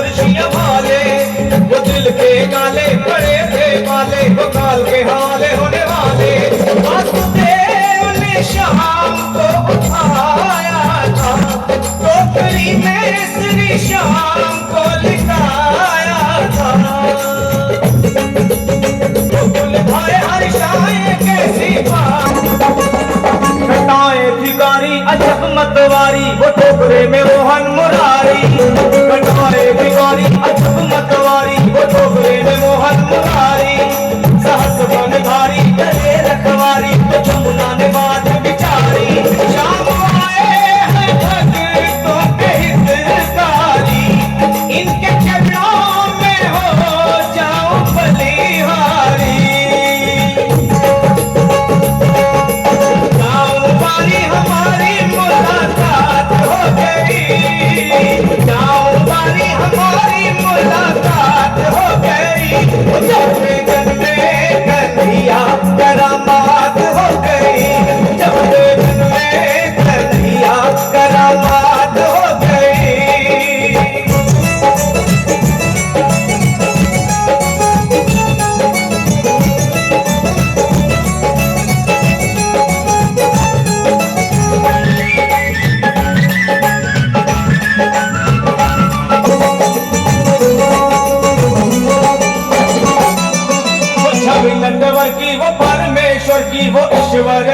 फर्शियां भाले, वो दिल के काले पड़े थे काले, वो काल के हाले होने वाले। वासुदेव ने शाम को उठाया था, टोकरी में श्री श्याम को लिखाया था। गोकुल भाई हर्षाए कैसी बात, घटाए भिखारी अजब मतवारी, वो टोकरे में रोहन मुरारी। घटाए भिखारी अजब मतवारी, वो टोकरे में मोहन मुरारी। सहस बनधारी गले रखवारी, तो जमुना ने बात बिचारी। शाम आए हैं भक्तों के हितकारी, इनके चरणों में हो जाओ बलिहारी। हमारी मुलाकात हो गई, जाओ बारी हमारी मुलाकात हो गई। जब जन्मे कन्हैया करामात हो गई, जब जन्मे कन्हैया करामात हो गई। नंदवर की वो परमेश्वर की वो ईश्वर